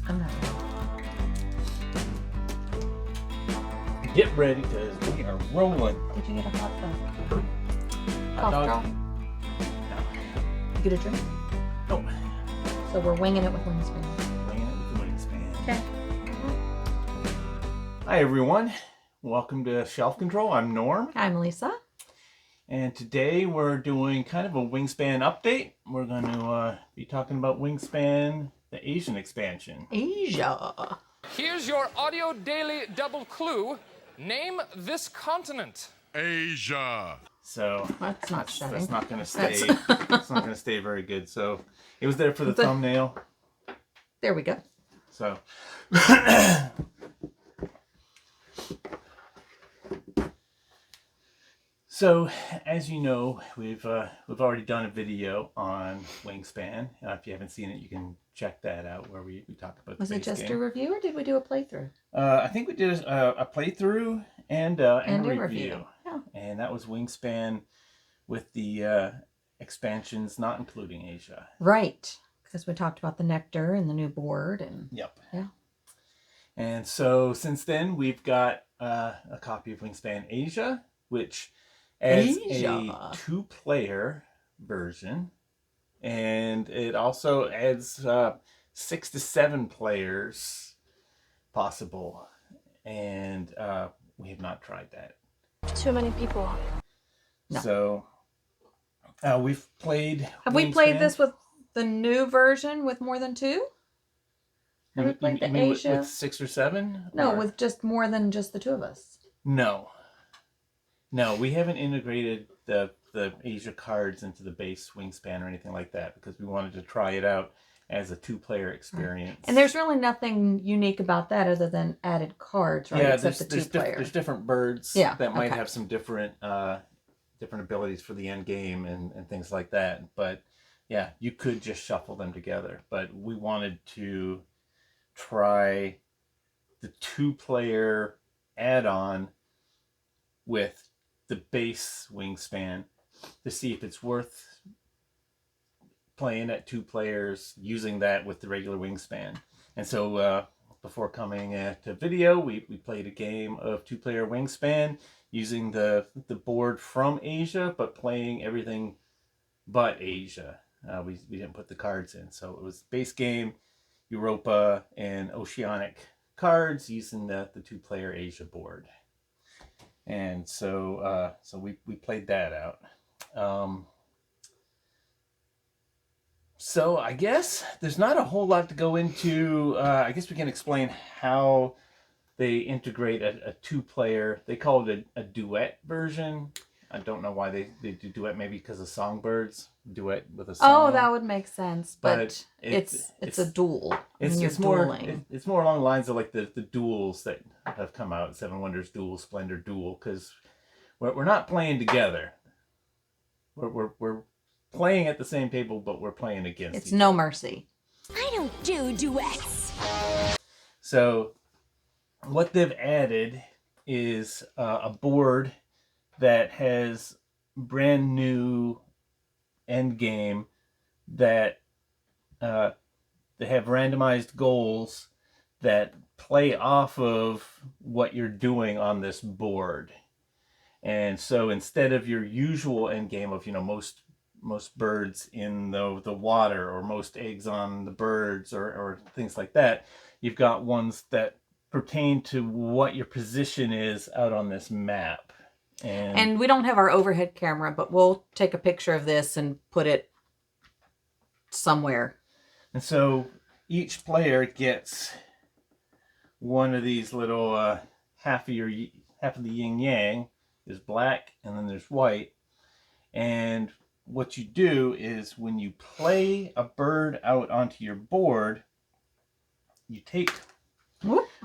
I'm not ready. Get ready because we are rolling. Did you get a hot dog? Hot dog? Girl? No. You get a drink? Nope. So we're winging it with Wingspan. Winging it with the Wingspan. Okay. Hi everyone. Welcome to Shelf Control. I'm Norm. I'm Lisa. And today we're doing kind of a Wingspan update. We're going to be talking about Wingspan, the Asian expansion. Asia. Here's your audio daily double clue. Name this continent. Asia. So That's not shutting. that's not going to stay. It's not going to stay very good. So it was there for the thumbnail. There we go. So So, as you know, we've already done a video on Wingspan. If you haven't seen it, you can check that out where we talk about. Was the it base just game. a review or did we do a playthrough? I think we did a playthrough and a review. Yeah. And that was Wingspan with the expansions, not including Asia. Right. Because we talked about the nectar and the new board and Yep. yeah. And so since then, we've got a copy of Wingspan Asia, which as a 2-player version, and it also adds 6 to 7 players possible, and we have not tried that. Too many people. No. So we've played. Have we played this with the new version with more than 2? Have we played the Asia? With 6 or 7? No, or? with just more than just the 2 of us. No, we haven't integrated the Asia cards into the base Wingspan or anything like that because we wanted to try it out as a 2-player experience. And there's really nothing unique about that other than added cards, right? Yeah, except the 2-player. There's different birds that might have some different abilities for the end game and things like that. But yeah, you could just shuffle them together. But we wanted to try the 2-player add-on with the base Wingspan to see if it's worth playing at 2 players using that with the regular Wingspan. And so before coming to video, we played a game of 2-player Wingspan using the board from Asia, but playing everything but Asia. We didn't put the cards in, so it was base game, Europa and Oceanic cards using the 2-player Asia board. And so we played that out. So I guess there's not a whole lot to go into. I guess we can explain how they integrate a 2-player. They call it a duet version. I don't know why they do duet. Maybe because of songbirds. Duet with a song. Oh, that would make sense. But it's a duel. It's more along the lines of like the duels that have come out. 7 Wonders Duel, Splendor Duel. Because we're not playing together. We're playing at the same table, but we're playing against It's each no other. mercy. I don't do duets. So what they've added is a board that has brand new end game that they have randomized goals that play off of what you're doing on this board. And so instead of your usual end game of most birds in the water or most eggs on the birds or things like that, you've got ones that pertain to what your position is out on this map. And we don't have our overhead camera, but we'll take a picture of this and put it somewhere. And so each player gets one of these little half of the yin yang is black, and then there's white. And what you do is when you play a bird out onto your board, you take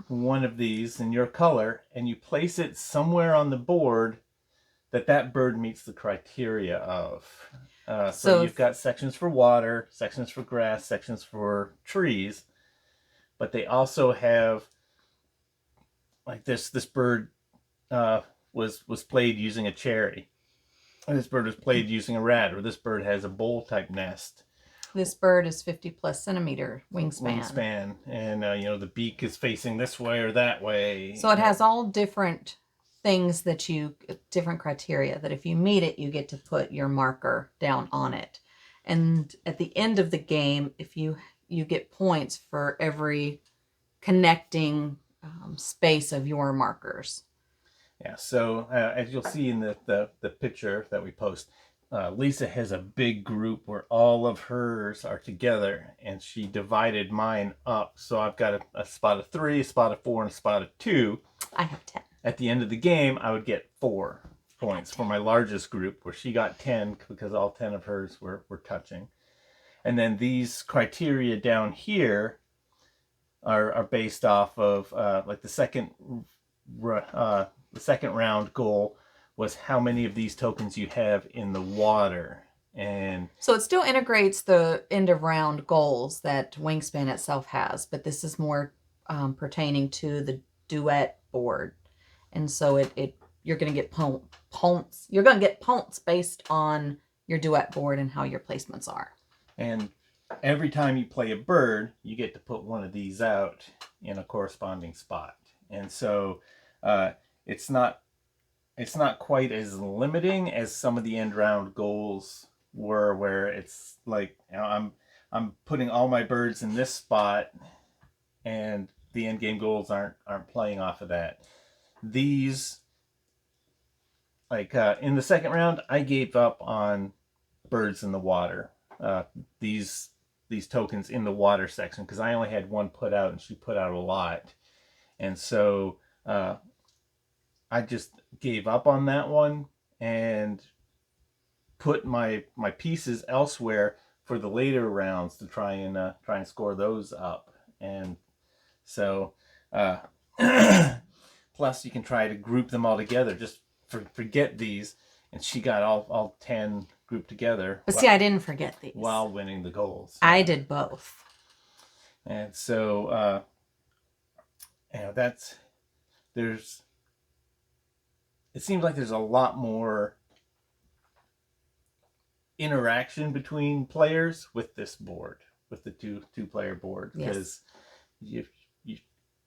one of these in your color and you place it somewhere on the board that bird meets the criteria of. So you've got sections for water, sections for grass, sections for trees, but they also have like this bird was played using a cherry. This bird was played using a rat, or this bird has a bowl type nest, This bird is 50+ centimeter wingspan. And the beak is facing this way or that way. So it has all different things different criteria that if you meet it, you get to put your marker down on it. And at the end of the game, if you get points for every connecting space of your markers. Yeah, so as you'll see in the picture that we post, Lisa has a big group where all of hers are together, and she divided mine up. So I've got a spot of 3, a spot of 4, and a spot of 2. I have 10. At the end of the game, I would get 4 points for my largest group, where she got 10 because all 10 of hers were touching. And then these criteria down here are based off of like the second round goal was how many of these tokens you have in the water. And so it still integrates the end of round goals that Wingspan itself has, but this is more pertaining to the duet board. And so you're going to get points. You're going to get points based on your duet board and how your placements are. And every time you play a bird, you get to put one of these out in a corresponding spot. And so it's not quite as limiting as some of the end round goals were, where it's like, I'm putting all my birds in this spot, and the end game goals aren't playing off of that. These, like in the second round, I gave up on birds in the water. These tokens in the water section, because I only had one put out, and she put out a lot, and so I just gave up on that one and put my pieces elsewhere for the later rounds to try and score those up. And so plus you can try to group them all together. Just forget these, and she got all 10 grouped together. But see, I didn't forget these while winning the goals. I did both. And so it seems like there's a lot more interaction between players with this board, with the two-player board, because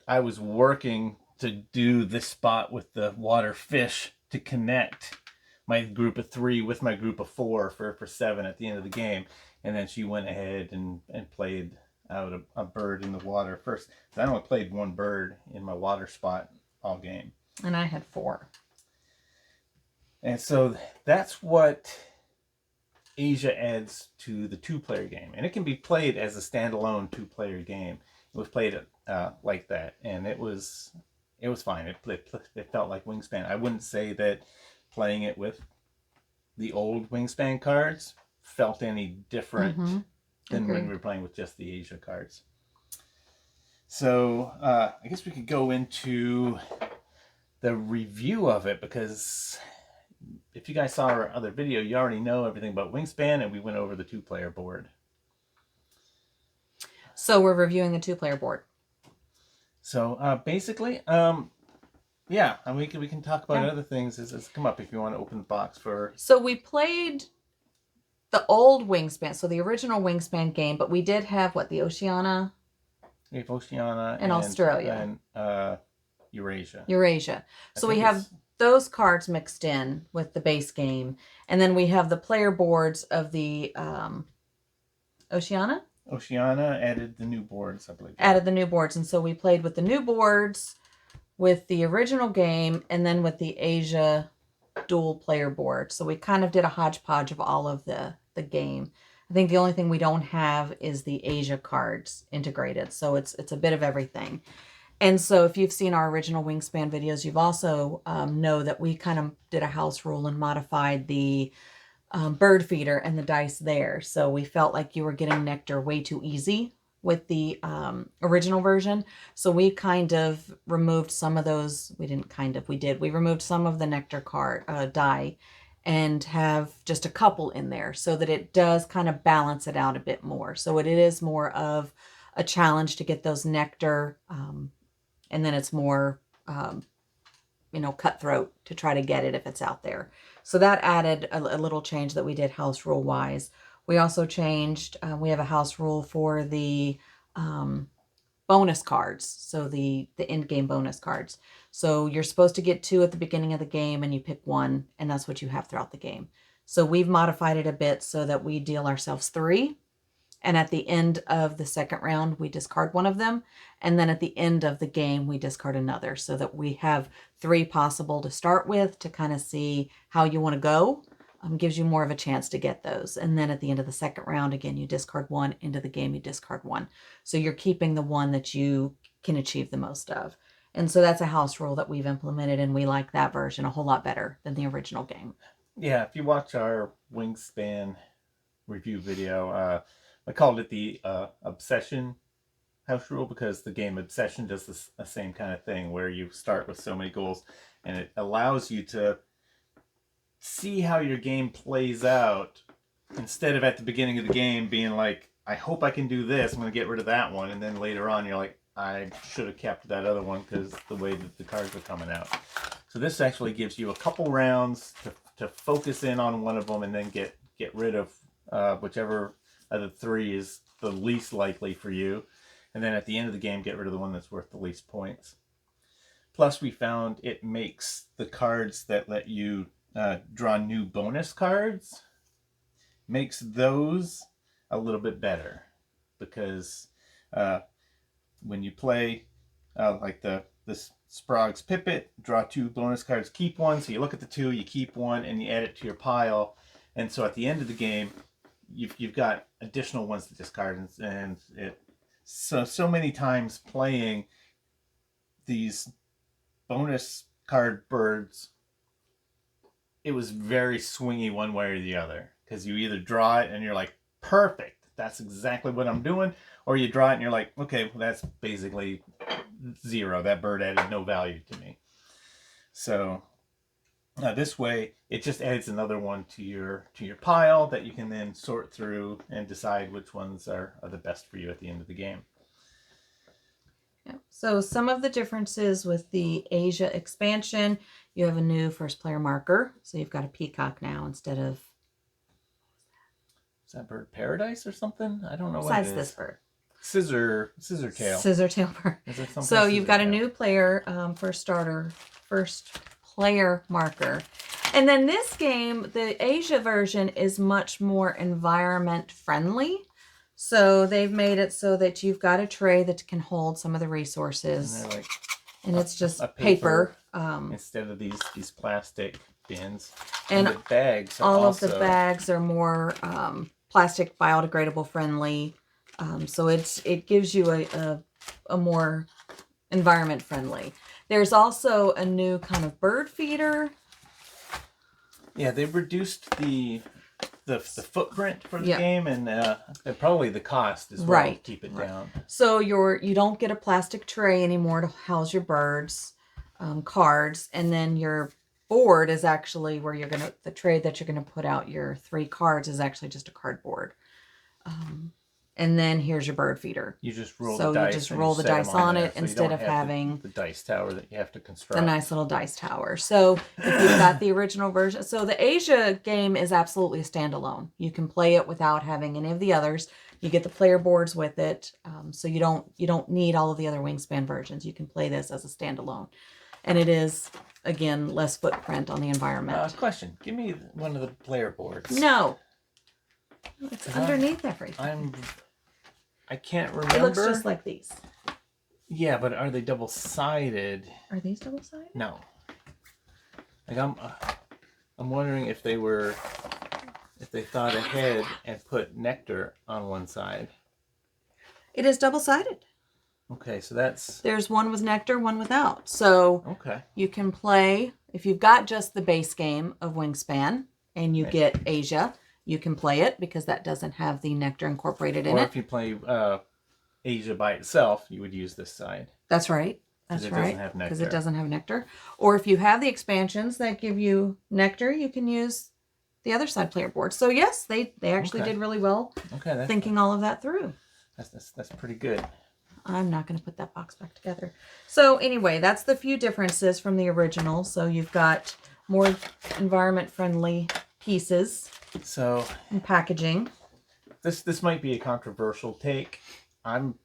I was working to do this spot with the water fish to connect my group of 3 with my group of 4 for 7 at the end of the game, and then she went ahead and played out a bird in the water first. I only played 1 bird in my water spot all game, and I had 4. And so that's what Asia adds to the 2-player game. And it can be played as a standalone 2-player game. It was played like that, and it was fine. It felt like Wingspan. I wouldn't say that playing it with the old Wingspan cards felt any different than when we were playing with just the Asia cards. So I guess we could go into the review of it, because if you guys saw our other video, you already know everything about Wingspan, and we went over the 2-player board. So we're reviewing the 2-player board. So basically, yeah, and we can talk about other things as come up if you want to open the box for. So we played the old Wingspan, so the original Wingspan game, but we did have the Oceania. We have Oceania and Australia and Eurasia. So we have those cards mixed in with the base game, and then we have the player boards of the Oceania. Oceania added the new boards, I believe. Added the new boards, and so we played with the new boards, with the original game, and then with the Asia dual player board. So we kind of did a hodgepodge of all of the game. I think the only thing we don't have is the Asia cards integrated. So it's a bit of everything. And so if you've seen our original Wingspan videos, you've also know that we kind of did a house rule and modified the bird feeder and the dice there. So we felt like you were getting nectar way too easy with the original version. So we kind of removed some of those. We removed some of the nectar card die and have just a couple in there so that it does kind of balance it out a bit more. So it is more of a challenge to get those nectar, and then it's more, cutthroat to try to get it if it's out there. So that added a little change that we did house rule wise. We also changed, we have a house rule for the bonus cards. So the end game bonus cards. So you're supposed to get 2 at the beginning of the game and you pick 1, and that's what you have throughout the game. So we've modified it a bit so that we deal ourselves 3. And at the end of the second round, we discard 1 of them. And then at the end of the game, we discard another so that we have 3 possible to start with to kind of see how you want to go. Gives you more of a chance to get those. And then at the end of the second round, again, you discard 1. Into the game, you discard 1. So you're keeping the one that you can achieve the most of. And so that's a house rule that we've implemented, and we like that version a whole lot better than the original game. Yeah, if you watch our Wingspan review video, I called it the Obsession house rule because the game Obsession does the same kind of thing where you start with so many goals, and it allows you to see how your game plays out instead of at the beginning of the game being like, I hope I can do this, I'm going to get rid of that one, and then later on you're like, I should have kept that other one because the way that the cards are coming out. So this actually gives you a couple rounds to focus in on one of them and then get rid of whichever of the 3 is the least likely for you. And then at the end of the game, get rid of the one that's worth the least points. Plus, we found it makes the cards that let you draw new bonus cards, makes those a little bit better. Because when you play like this Sprague's Pipit, draw 2 bonus cards, keep 1. So you look at the 2, you keep 1, and you add it to your pile. And so at the end of the game, you've got additional ones to discard, and so many times playing these bonus card birds, it was very swingy one way or the other, because you either draw it and you're like, perfect, that's exactly what I'm doing, or you draw it and you're like, okay, well, that's basically 0. That bird added no value to me. So this way, it just adds another one to your pile that you can then sort through and decide which ones are the best for you at the end of the game. Yeah. So some of the differences with the Asia expansion, you have a new first player marker. So you've got a peacock now instead of... Is that bird paradise or something? I don't know what it Besides is. this bird. Scissor tail. Scissor tail bird. So you've got a new player first player marker. And then this game, the Asia version, is much more environment friendly. So they've made it so that you've got a tray that can hold some of the resources. And it's just paper. Instead of these plastic bins. And the bags are all also... of the bags are more plastic biodegradable friendly. So it gives you a more environment friendly. There's also a new kind of bird feeder. Yeah, they've reduced the footprint for the game and probably the cost as well to keep it down. So you don't get a plastic tray anymore to house your birds, cards, and then your board is actually where the tray that you're gonna put out your 3 cards is actually just a cardboard. And then here's your bird feeder. You just roll the dice. So you just roll the dice on it instead of having the dice tower that you have to construct. The nice little dice tower. So if you've got the original version, so the Asia game is absolutely a standalone. You can play it without having any of the others. You get the player boards with it, so you don't need all of the other Wingspan versions. You can play this as a standalone, and it is again less footprint on the environment. Question: give me one of the player boards. No. It's underneath everything. I can't remember. It looks just like these. Yeah, but are they double-sided? Are these double-sided? No. Like I'm wondering if they thought ahead and put nectar on one side. It is double-sided. Okay, so there's one with nectar, one without. So okay. You can play if you've got just the base game of Wingspan and you get Asia. You can play it because that doesn't have the nectar incorporated in it. Or if you play Asia by itself, you would use this side. That's right. That's right. Because it doesn't have nectar. Or if you have the expansions that give you nectar, you can use the other side player board. So yes, they actually did really well thinking all of that through. That's pretty good. I'm not going to put that box back together. So anyway, that's the few differences from the original. So you've got more environment friendly pieces. So and packaging. this might be a controversial take. I'm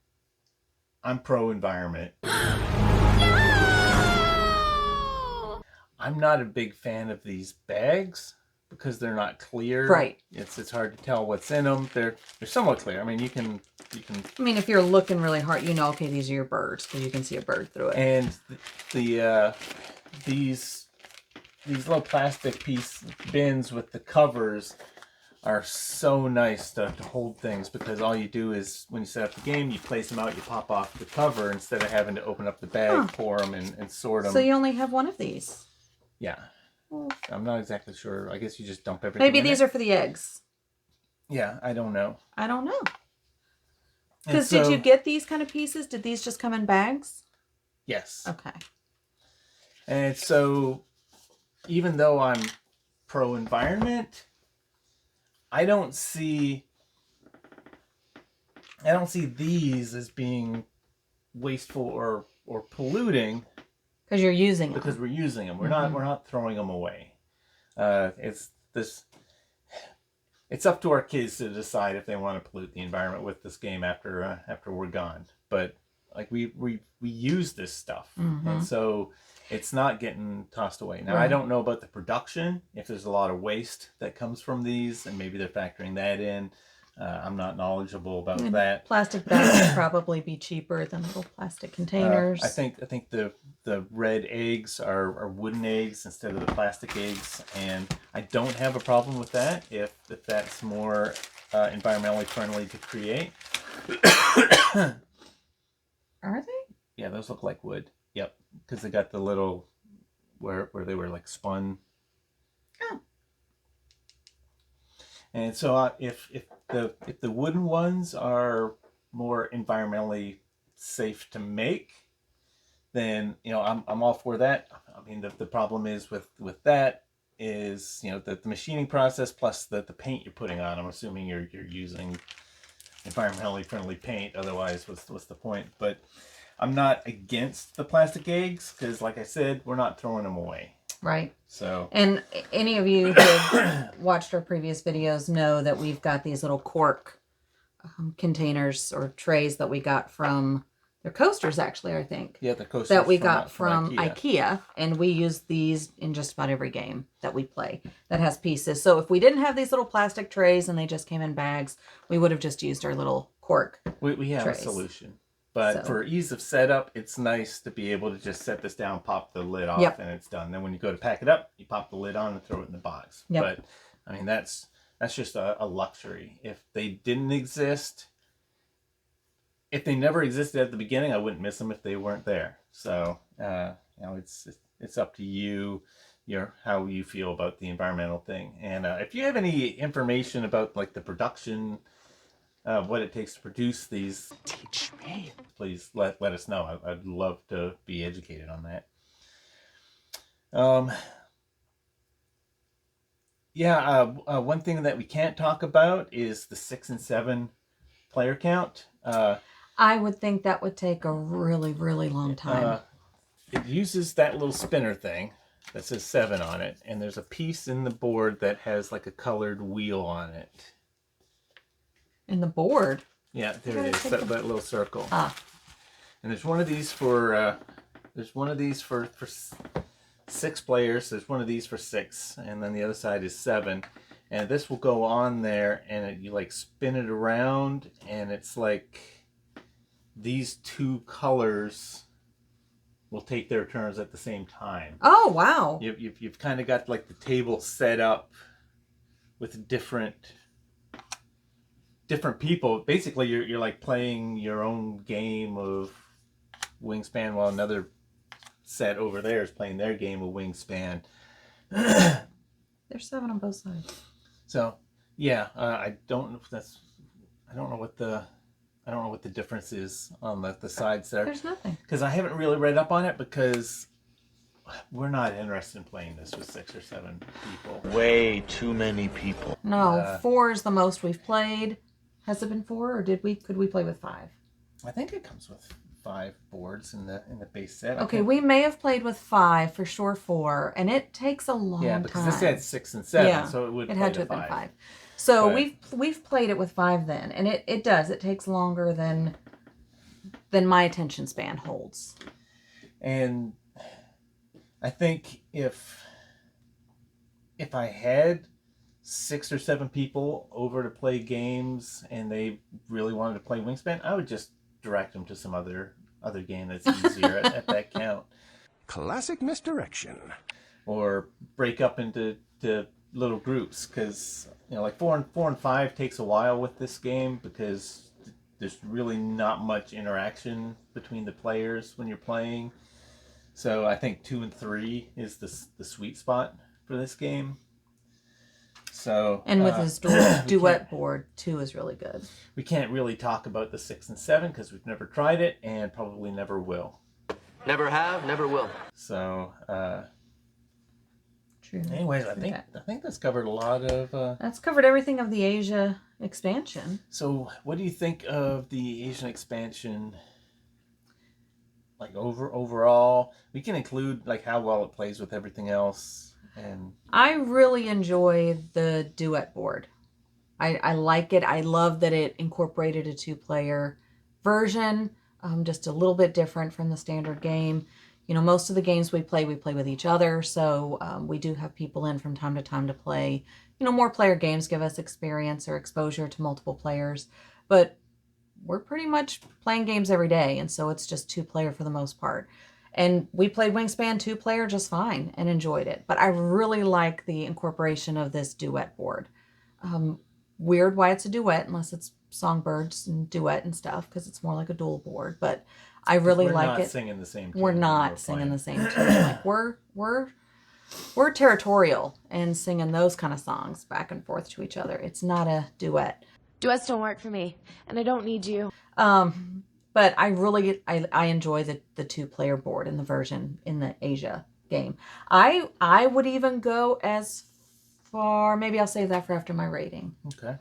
pro environment. I'm not a big fan of these bags because they're not clear. Right. It's hard to tell what's in them. They're somewhat clear. I mean, you can. I mean, if you're looking really hard, you know, okay, these are your birds because you can see a bird through it. And these little plastic bins with the covers are so nice to hold things, because all you do is when you set up the game, you place them out, you pop off the cover instead of having to open up the bag, pour them, and sort them. So you only have one of these. Yeah. I'm not exactly sure. I guess you just dump everything Maybe in these it. are for the eggs. Yeah, I don't know. I don't know. Because did you get these kind of pieces? Did these just come in bags? Yes. Okay. And so, even though I'm pro-environment, I don't see these as being wasteful or polluting. Because you're using them. Because we're using them. We're not throwing them away. It's up to our kids to decide if they want to pollute the environment with this game after we're gone. But like we use this stuff, and so it's not getting tossed away. Now, I don't know about the production, if there's a lot of waste that comes from these, and maybe they're factoring that in. I'm not knowledgeable about that. Plastic bags would probably be cheaper than little plastic containers. I think the red eggs are wooden eggs instead of the plastic eggs, and I don't have a problem with that if that's more environmentally friendly to create. Are they? Yeah, those look like wood. Yep, because they got the little where they were like spun. Oh. And so if the wooden ones are more environmentally safe to make, then I'm all for that. I mean, the problem is with that is the machining process plus the paint you're putting on. I'm assuming you're using environmentally friendly paint. Otherwise, what's the point? But I'm not against the plastic eggs because, like I said, we're not throwing them away. Right. So, and any of you who have watched our previous videos know that we've got these little cork containers or trays that we got from, they're coasters actually, I think. Yeah, the coasters that we got from IKEA, and we use these in just about every game that we play that has pieces. So if we didn't have these little plastic trays and they just came in bags, we would have just used our little cork. We have trays. a solution. But for ease of setup, it's nice to be able to just set this down, pop the lid off, and it's done. Then when you go to pack it up, you pop the lid on and throw it in the box. Yep. But, I mean, that's just a luxury. If they didn't exist, if they never existed at the beginning, I wouldn't miss them if they weren't there. So, it's up to you, how you feel about the environmental thing. And if you have any information about, like, the production, what it takes to produce these, teach me. Please let us know. I'd love to be educated on that. One thing that we can't talk about is the 6 and 7 player count. I would think that would take a really, really long time. It uses that little spinner thing that says 7 on it, and there's a piece in the board that has like a colored wheel on it. In the board? Yeah, there it is. That little circle. Ah. And there's one of these for 6 players. There's one of these for 6, and then the other side is 7. And this will go on there, and you like spin it around, and it's like these 2 colors will take their turns at the same time. Oh, wow. You've kind of got like the table set up with different people. Basically, you're like playing your own game of Wingspan while another set over there is playing their game of Wingspan. There's 7 on both sides. So, yeah, I don't know what the difference is on the sides there. There's nothing. Because I haven't really read up on it because we're not interested in playing this with 6 or 7 people. Way too many people. No, 4 is the most we've played. Has it been 4, or could we play with 5? I think it comes with 5 boards in the base set. Okay, we may have played with 5, for sure 4, and it takes a long time. Yeah, because this had 6 and 7, yeah, so it would it play had to to have been 5. So But, we've played it with 5 then, and it does. It takes longer than my attention span holds. and I think if I had 6 or 7 people over to play games and they really wanted to play Wingspan, I would just direct them to some other game that's easier at that count. Classic misdirection. Or break up into little groups, because like 4 and 5 takes a while with this game because there's really not much interaction between the players when you're playing. So I think 2 and 3 is the sweet spot for this game. So And with his duet board, 2 is really good. We can't really talk about the 6 and 7 because we've never tried it and probably never will. Never have, never will. So, True. anyways, I think that's covered a lot of. That's covered everything of the Asia expansion. So, what do you think of the Asian expansion? Like overall, we can include like how well it plays with everything else. And I really enjoy the duet board. I like it. I love that it incorporated a 2-player version, just a little bit different from the standard game. Most of the games we play with each other, so we do have people in from time to time to play. More player games give us experience or exposure to multiple players, but we're pretty much playing games every day, and so it's just 2-player for the most part. And we played Wingspan 2-player just fine and enjoyed it. But I really like the incorporation of this duet board. Weird why it's a duet, unless it's songbirds and duet and stuff, because it's more like a dual board. But I really like it. We're not singing the same tune. We're not singing the same tune. Like we're territorial and singing those kind of songs back and forth to each other. It's not a duet. Duets don't work for me, and I don't need you. But I really I enjoy the 2-player board in the version in the Asia game. I would even go as far, maybe I'll save that for after my rating. Okay.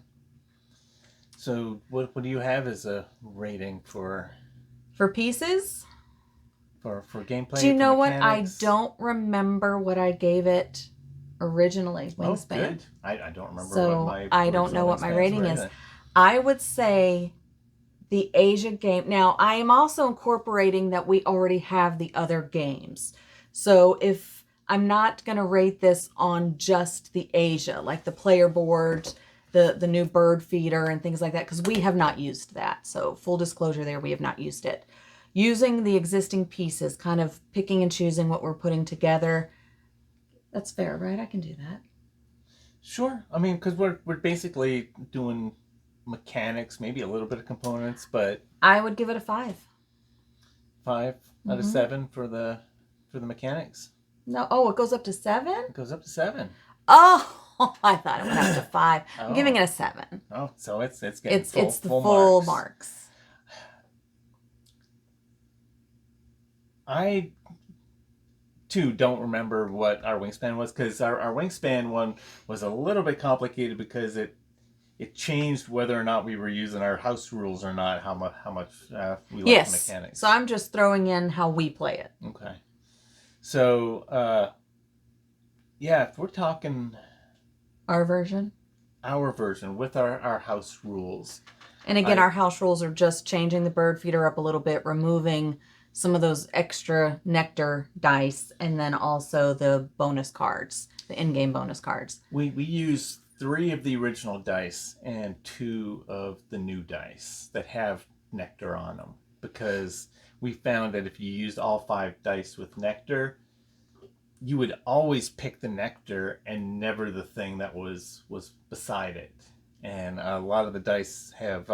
So what do you have as a rating for pieces? For gameplay? Do you know what? Mechanics? I don't remember what I gave it originally. Wingspan. Oh, good. I don't remember. So I don't know what my rating is. Either. I would say the Asia game. Now, I am also incorporating that we already have the other games. So if I'm not going to rate this on just the Asia, like the player board, the new bird feeder and things like that, because we have not used that. So full disclosure there, we have not used it. Using the existing pieces, kind of picking and choosing what we're putting together. That's fair, right? I can do that. Sure. I mean, because we're basically doing mechanics, maybe a little bit of components, but I would give it a 5. 5 out of 7 for the mechanics. No, oh, it goes up to 7? It goes up to 7. Oh, I thought it went up to 5. I'm giving it a 7. Oh, so it's getting it's the full marks. I too don't remember what our Wingspan was, because our Wingspan one was a little bit complicated because it changed whether or not we were using our house rules or not, how much we like the mechanics. So I'm just throwing in how we play it. Okay. So if we're talking our version with our house rules. And again, our house rules are just changing the bird feeder up a little bit, removing some of those extra nectar dice, and then also the bonus cards, the in-game bonus cards. We use 3 of the original dice and 2 of the new dice that have nectar on them, because we found that if you used all 5 dice with nectar, you would always pick the nectar and never the thing that was beside it. And a lot of the dice have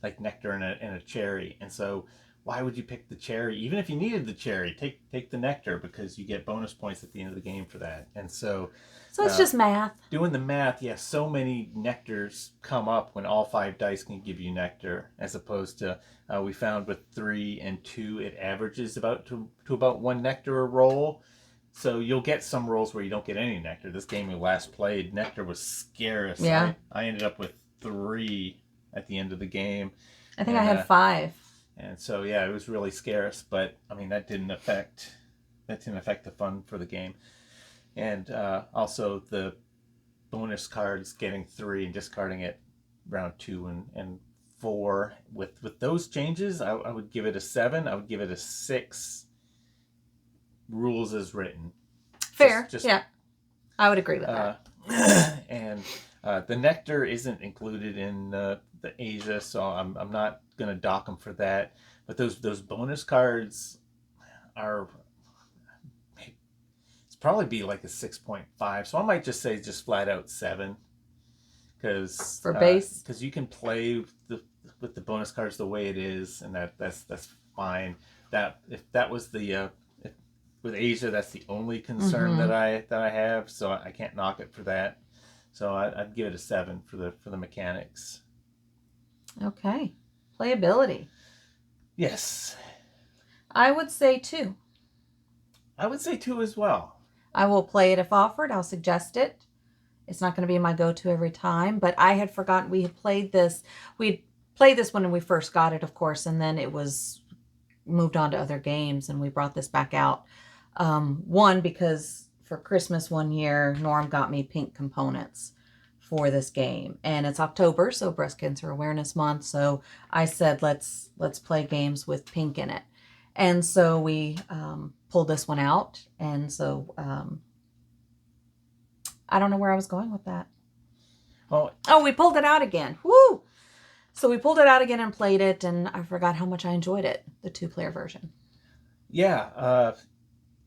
like nectar and a cherry, and so why would you pick the cherry? Even if you needed the cherry, take the nectar, because you get bonus points at the end of the game for that. And so it's just math. Doing the math, so many nectars come up when all 5 dice can give you nectar, as opposed to we found with 3 and 2, it averages about to about 1 nectar a roll. So you'll get some rolls where you don't get any nectar. This game we last played, nectar was scarce. Yeah. I ended up with 3 at the end of the game. I think I had 5. And so it was really scarce, but I mean that didn't affect the fun for the game. And also the bonus cards, getting 3 and discarding it round 2 and 4. With those changes, I would give it a 7. I would give it a 6. Rules as written. Fair. Yeah. I would agree with that. And the Nectar isn't included in the Asia, so I'm not gonna dock them for that. But those bonus cards are, it's probably be like a 6.5. So I might just say just flat out 7. Because for base, because you can play with the bonus cards the way it is, and that's fine. That if that was the with Asia, that's the only concern that I have, so I can't knock it for that. So I'd give it a 7 for the mechanics. Okay. Playability. Yes. I would say 2. I would say 2 as well. I will play it if offered. I'll suggest it. It's not going to be my go-to every time, but I had forgotten we had played this. We played this when we first got it, of course, and then it was moved on to other games, and we brought this back out. One, because for Christmas one year, Norm got me pink components for this game, and it's October, so Breast Cancer Awareness Month. So I said, let's play games with pink in it, and so we pulled this one out, and so I don't know where I was going with that. Oh, we pulled it out again. Woo! So we pulled it out again and played it, and I forgot how much I enjoyed it, the 2-player version. Yeah,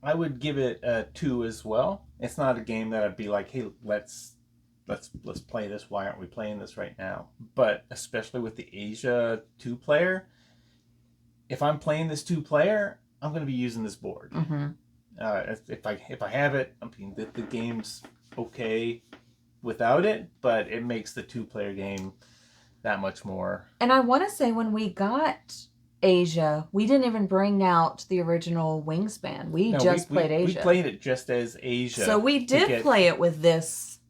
I would give it a 2 as well. It's not a game that I'd be like, hey, let's play this. Why aren't we playing this right now? But especially with the Asia 2-player, if I'm playing this 2-player, I'm going to be using this board. Mm-hmm. If I have it, I mean the game's okay without it, but it makes the 2-player game that much more. And I want to say when we got Asia, we didn't even bring out the original Wingspan. We played Asia. We played it just as Asia. So we did play it with this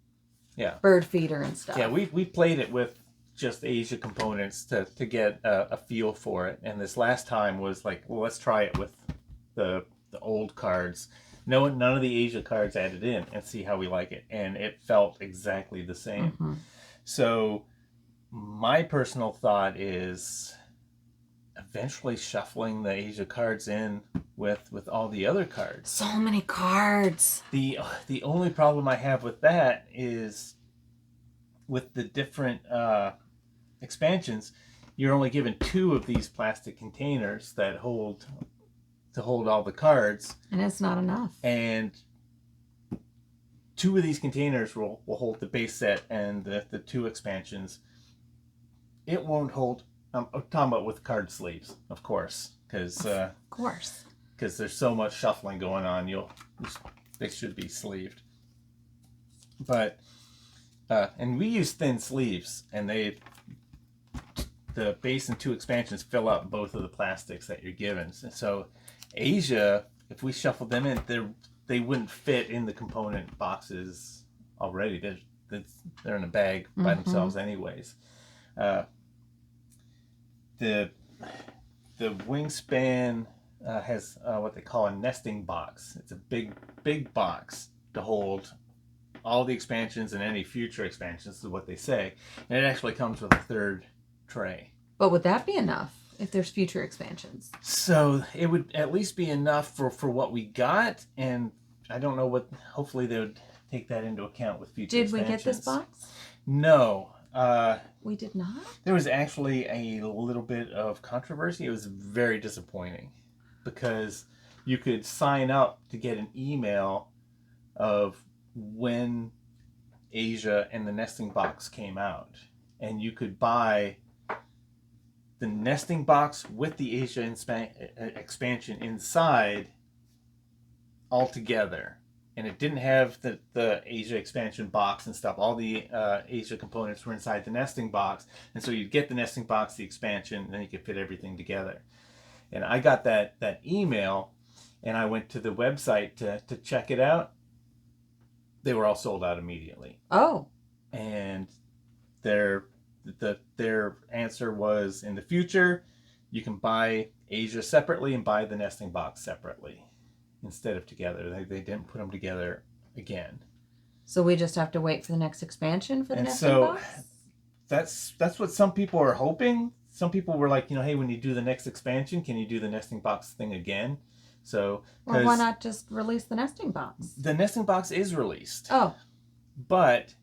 bird feeder and stuff. Yeah, we played it with just Asia components to get a feel for it. And this last time was like, well, let's try it with the old cards. None of the Asia cards added in and see how we like it. And it felt exactly the same. Mm-hmm. So my personal thought is eventually shuffling the Asia cards in with all the other cards. So many cards. The only problem I have with that is with the different expansions, you're only given 2 of these plastic containers that hold all the cards, and it's not enough. And 2 of these containers will hold the base set and the 2 expansions. It won't hold. I'm talking about with card sleeves, of course, because there's so much shuffling going on. They should be sleeved, but and we use thin sleeves, and the base and 2 expansions fill up both of the plastics that you're given. So Asia, if we shuffle them in, they wouldn't fit in the component boxes already. They're in a bag by themselves anyways. The Wingspan has what they call a nesting box. It's a big box to hold all the expansions and any future expansions, is what they say. And it actually comes with a 3rd tray. But would that be enough if there's future expansions? So it would at least be enough for what we got, and I don't know what. Hopefully they would take that into account with future expansions. Did we get this box? No. We did not? There was actually a little bit of controversy. It was very disappointing because you could sign up to get an email of when Asia and the nesting box came out, and you could buy the nesting box with the Asia expansion inside all together. And it didn't have the Asia expansion box and stuff. All the Asia components were inside the nesting box. And so you'd get the nesting box, the expansion, and then you could fit everything together. And I got that email, and I went to the website to check it out. They were all sold out immediately. Oh. And their answer was, in the future, you can buy Asia separately and buy the nesting box separately instead of together. They didn't put them together again. So we just have to wait for the next expansion for the And nesting so box? that's what some people are hoping. Some people were like, hey, when you do the next expansion, can you do the nesting box thing again? So, Well, why not just release the nesting box? The nesting box is released. Oh. But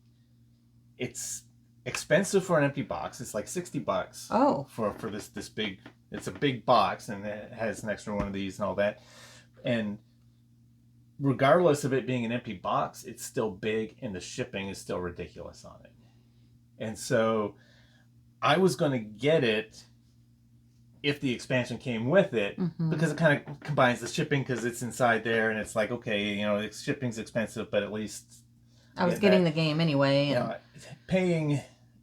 it's expensive for an empty box. It's like $60. Oh. For this big, it's a big box, and it has an extra one of these and all that. And regardless of it being an empty box, it's still big, and the shipping is still ridiculous on it. And so I was going to get it if the expansion came with it, because it kind of combines the shipping, because it's inside there, and it's like, okay, shipping's expensive, but at least I was getting the game anyway. And... paying,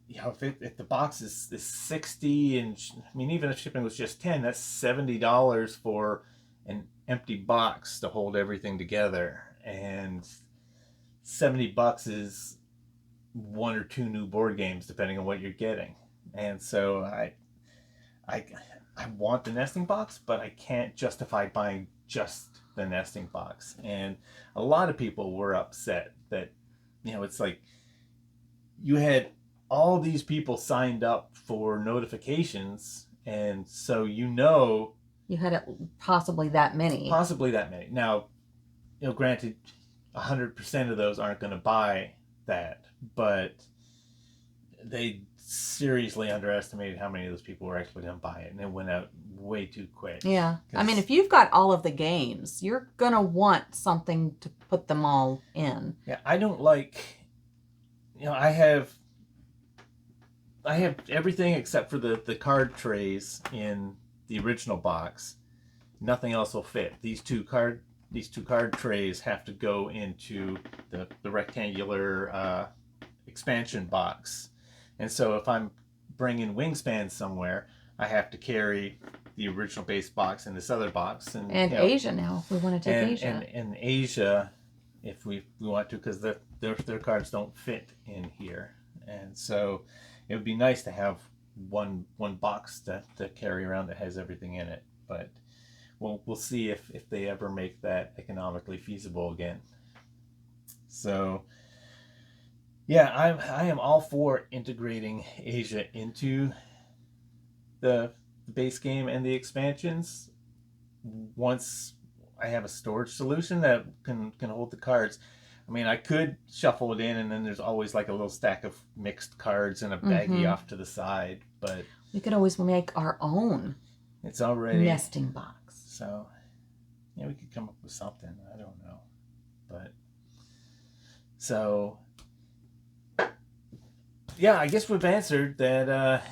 if the box is 60, and even if shipping was just 10, that's $70 for an empty box to hold everything together, and $70 is 1 or 2 new board games depending on what you're getting. And so I want the nesting box, but I can't justify buying just the nesting box. And a lot of people were upset that, it's like you had all these people signed up for notifications, and so you had possibly that many. Now, granted, 100% of those aren't going to buy that, but they seriously underestimated how many of those people were actually going to buy it, and it went out way too quick. Yeah. If you've got all of the games, you're going to want something to put them all in. Yeah, I don't like, I have everything except for the card trays in the original box. Nothing else will fit. These two card trays have to go into the rectangular expansion box. And so if I'm bringing Wingspan somewhere, I have to carry the original base box in this other box. And Asia now, if we want to take Asia. And Asia, if we want to, because their cards don't fit in here. And so it would be nice to have one box to carry around that has everything in it. But we'll see if they ever make that economically feasible again. So... yeah, I am all for integrating Asia into the base game and the expansions once I have a storage solution that can hold the cards. I could shuffle it in, and then there's always like a little stack of mixed cards and a baggie off to the side. But we could always make our own. It's already nesting box. So we could come up with something. I don't know, but so. Yeah, I guess we've answered that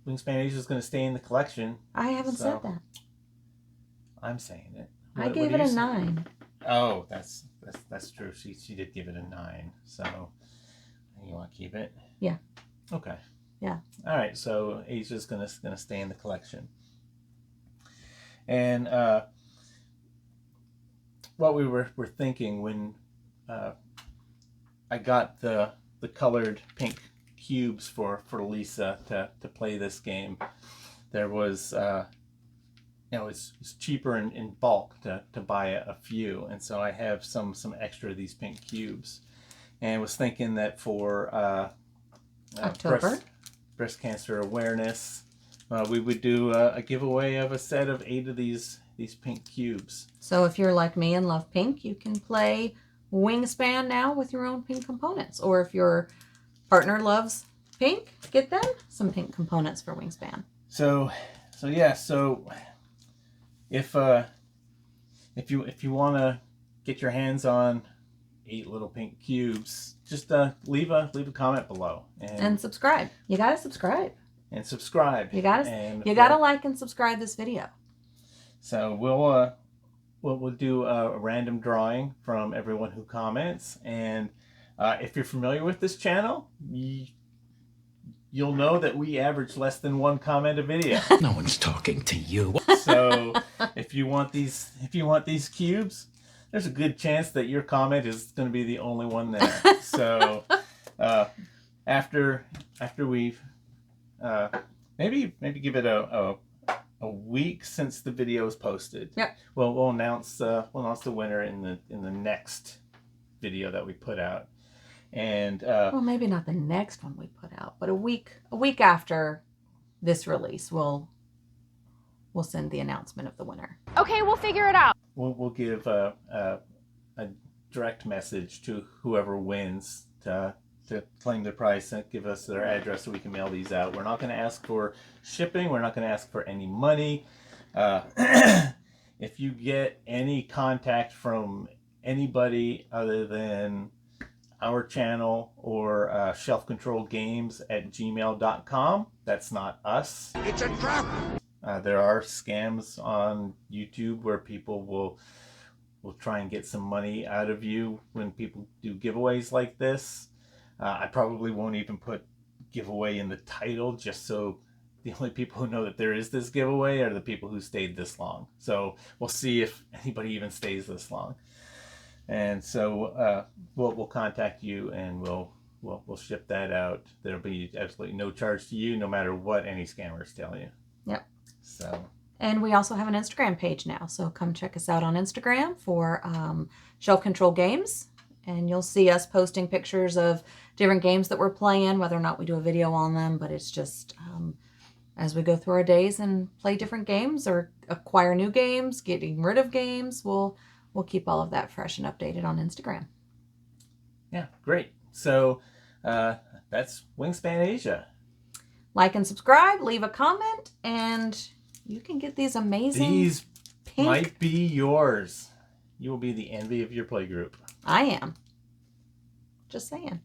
Wingspan Asia is going to stay in the collection. I haven't said that. I'm saying it. I gave it a 9. Oh, that's true. She did give it a 9. So you want to keep it? Yeah. Okay. Yeah. All right. So Asia's going to stay in the collection. And what we were thinking when I got the colored pink cubes for Lisa to play this game, there was it's cheaper in bulk to buy a few, and so I have some extra of these pink cubes, and was thinking that for October breast cancer awareness, we would do a giveaway of a set of 8 of these pink cubes. So if you're like me and love pink, you can play Wingspan now with your own pink components. Or if your partner loves pink, get them some pink components for Wingspan. So if you want to get your hands on 8 little pink cubes, just leave a comment below and subscribe. You gotta subscribe. And subscribe. You gotta like and subscribe this video. So we'll do a random drawing from everyone who comments, and if you're familiar with this channel, you'll know that we average less than 1 comment a video. No one's talking to you. So if you want these cubes, there's a good chance that your comment is going to be the only one there. So after we've maybe give it a week since the video is posted. Yep. We'll announce the winner in the next video that we put out. And well, maybe not the next one we put out, but a week after this release, we'll send the announcement of the winner. Okay, we'll figure it out. We'll give a direct message to whoever wins to claim their prize and give us their address so we can mail these out. We're not going to ask for shipping. We're not going to ask for any money. If you get any contact from anybody other than our channel or shelfcontrolgames@gmail.com, that's not us. It's a trap! There are scams on YouTube where people will try and get some money out of you when people do giveaways like this. I probably won't even put giveaway in the title, just so the only people who know that there is this giveaway are the people who stayed this long. So we'll see if anybody even stays this long. And so we'll contact you and we'll ship that out. There'll be absolutely no charge to you, no matter what any scammers tell you. Yep. So. And we also have an Instagram page now, so come check us out on Instagram for Shelf Control Games, and you'll see us posting pictures of different games that we're playing, whether or not we do a video on them, but it's just as we go through our days and play different games or acquire new games, getting rid of games, we'll keep all of that fresh and updated on Instagram. Yeah, great. So that's Wingspan Asia. Like and subscribe, leave a comment, and you can get these amazing These pink. might be yours. You will be the envy of your playgroup. I am. Just saying.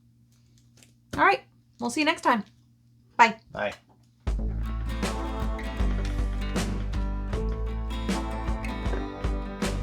All right. We'll see you next time. Bye. Bye.